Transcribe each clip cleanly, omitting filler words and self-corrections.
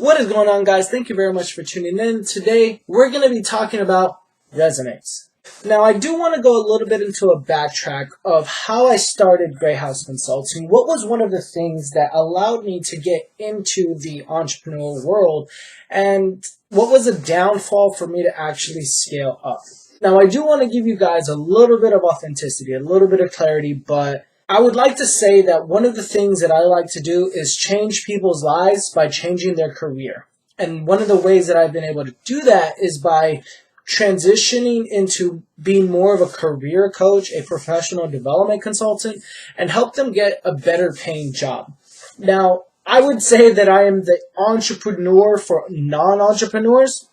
What is going on, guys? Thank you very much for tuning in. Today, we're going to be talking about resumes. Now, I do want to go a little bit into a backtrack of how I started Gray House Consulting. What was one of the things that allowed me to get into the entrepreneurial world, and what was a downfall for me to actually scale up? Now, I do want to give you guys a little bit of authenticity, a little bit of clarity, but I would like to say that one of the things that I like to do is change people's lives by changing their career. And one of the ways that I've been able to do that is by transitioning into being more of a career coach, a professional development consultant, and help them get a better paying job. Now, I would say that I am the entrepreneur for non-entrepreneurs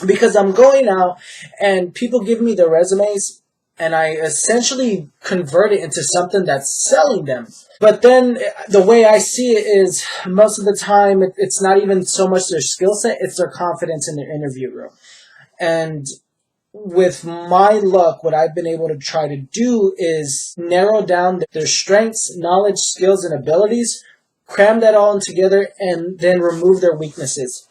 because I'm going out and people give me their resumes and I essentially convert it into something that's selling them. But then the way I see it is most of the time it's not even so much their skill set, it's their confidence in their interview room. And with my luck, what I've been able to try to do is narrow down their strengths, knowledge, skills, and abilities, cram that all in together, and then remove their weaknesses.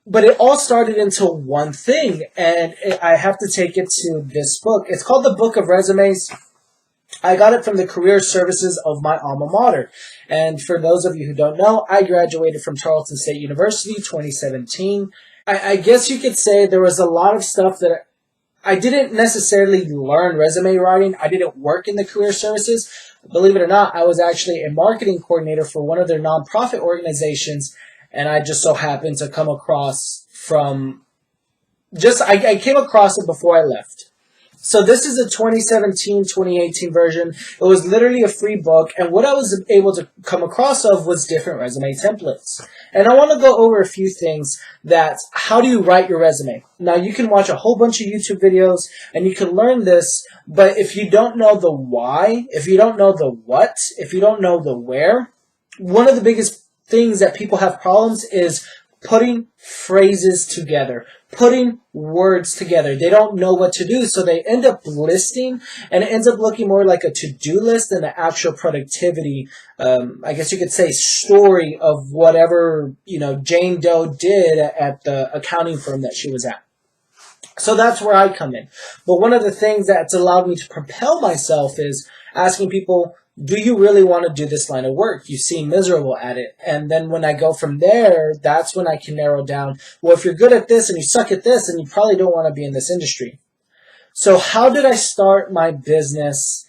But it all started into one thing, and I have to take it to this book. It's called The Book of Resumes. I got it from the career services of my alma mater. And for those of you who don't know, I graduated from Tarleton State University 2017. I guess you could say there was a lot of stuff that I didn't necessarily learn resume writing. I didn't work in the career services. Believe it or not, I was actually a marketing coordinator for one of their nonprofit organizations. And I just so happened to come across I came across it before I left. So this is a 2017-2018 version. It was literally a free book. And what I was able to come across of was different resume templates. And I want to go over a few things how do you write your resume? Now, you can watch a whole bunch of YouTube videos and you can learn this. But if you don't know the why, if you don't know the what, if you don't know the where, one of the biggest things that people have problems is putting phrases together, putting words together. They don't know what to do, so they end up listing, and it ends up looking more like a to-do list than the actual productivity, I guess you could say, story of whatever, Jane Doe did at the accounting firm that she was at. So that's where I come in. But one of the things that's allowed me to propel myself is asking people, do you really want to do this line of work? You seem miserable at it. And then when I go from there, that's when I can narrow down, well, if you're good at this and you suck at this, then you probably don't want to be in this industry. So how did I start my business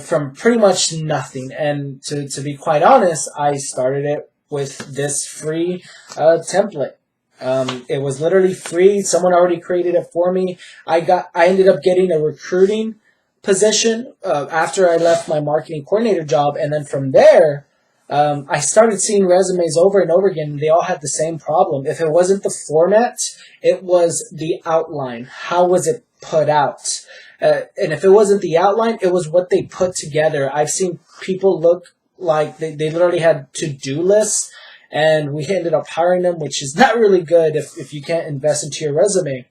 from pretty much nothing? And to be quite honest, I started it with this free template. It was literally free. Someone already created it for me. I ended up getting a recruiting position after I left my marketing coordinator job, and then from there I started seeing resumes over and over again, and they all had the same problem. If it wasn't the format, it was the outline. How was it put out? And if it wasn't the outline, it was what they put together. I've seen people look like they literally had to-do lists, and we ended up hiring them, which is not really good if you can't invest into your resume.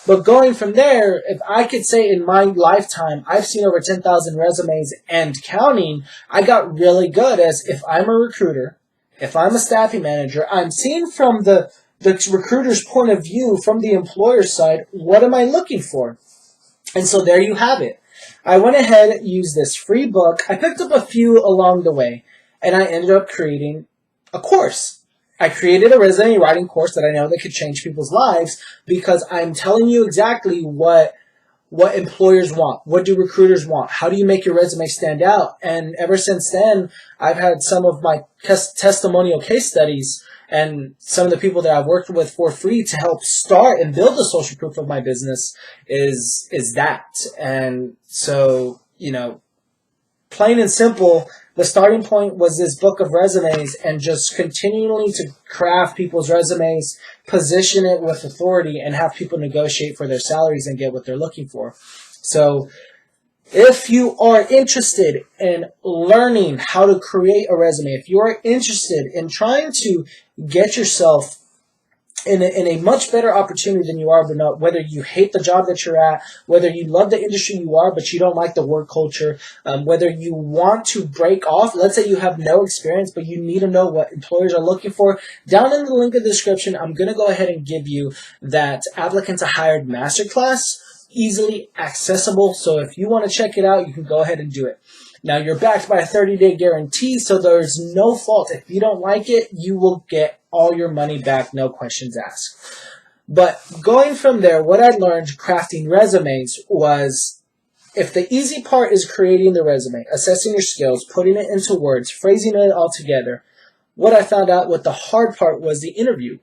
But going from there, if I could say in my lifetime, I've seen over 10,000 resumes and counting. I got really good as if I'm a recruiter, if I'm a staffing manager, I'm seeing from the recruiter's point of view, from the employer side, what am I looking for? And so there you have it. I went ahead and used this free book. I picked up a few along the way, and I ended up creating a course. I created a resume writing course that I know that could change people's lives because I'm telling you exactly what employers want. What do recruiters want? How do you make your resume stand out? And ever since then, I've had some of my testimonial case studies and some of the people that I've worked with for free to help start and build the social proof of my business is that. And so, plain and simple, the starting point was this book of resumes and just continually to craft people's resumes, position it with authority, and have people negotiate for their salaries and get what they're looking for. So if you are interested in learning how to create a resume, if you are interested in trying to get yourself in a much better opportunity than you are, but whether you hate the job that you're at, whether you love the industry you are, but you don't like the work culture, whether you want to break off. Let's say you have no experience, but you need to know what employers are looking for. Down in the link in the description, I'm going to go ahead and give you that Applicant to Hired Masterclass, easily accessible. So if you want to check it out, you can go ahead and do it. Now, you're backed by a 30-day guarantee, so there's no fault. If you don't like it, you will get all your money back, no questions asked. But going from there, what I learned crafting resumes was, if the easy part is creating the resume, assessing your skills, putting it into words, phrasing it all together, what I found out what the hard part was the interview.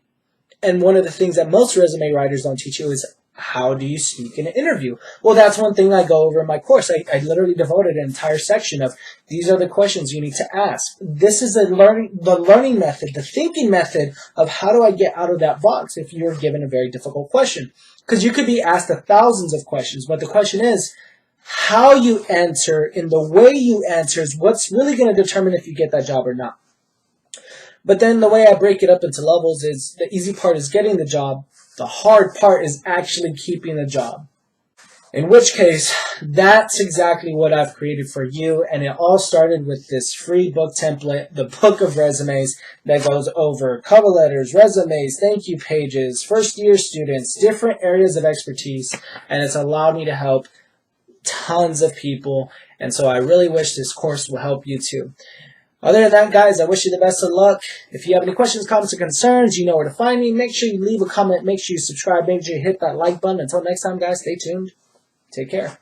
And one of the things that most resume writers don't teach you is, how do you speak in an interview? Well, that's one thing I go over in my course. I literally devoted an entire section of, these are the questions you need to ask. This is the learning method, the thinking method of how do I get out of that box if you're given a very difficult question. Because you could be asked thousands of questions, but the question is, how you answer and the way you answer is what's really going to determine if you get that job or not. But then the way I break it up into levels is, the easy part is getting the job. The hard part is actually keeping the job. In which case, that's exactly what I've created for you. And it all started with this free book template, the book of resumes, that goes over cover letters, resumes, thank you pages, first-year students, different areas of expertise. And it's allowed me to help tons of people. And so I really wish this course will help you too. Other than that, guys, I wish you the best of luck. If you have any questions, comments, or concerns, you know where to find me. Make sure you leave a comment. Make sure you subscribe. Make sure you hit that like button. Until next time, guys, stay tuned. Take care.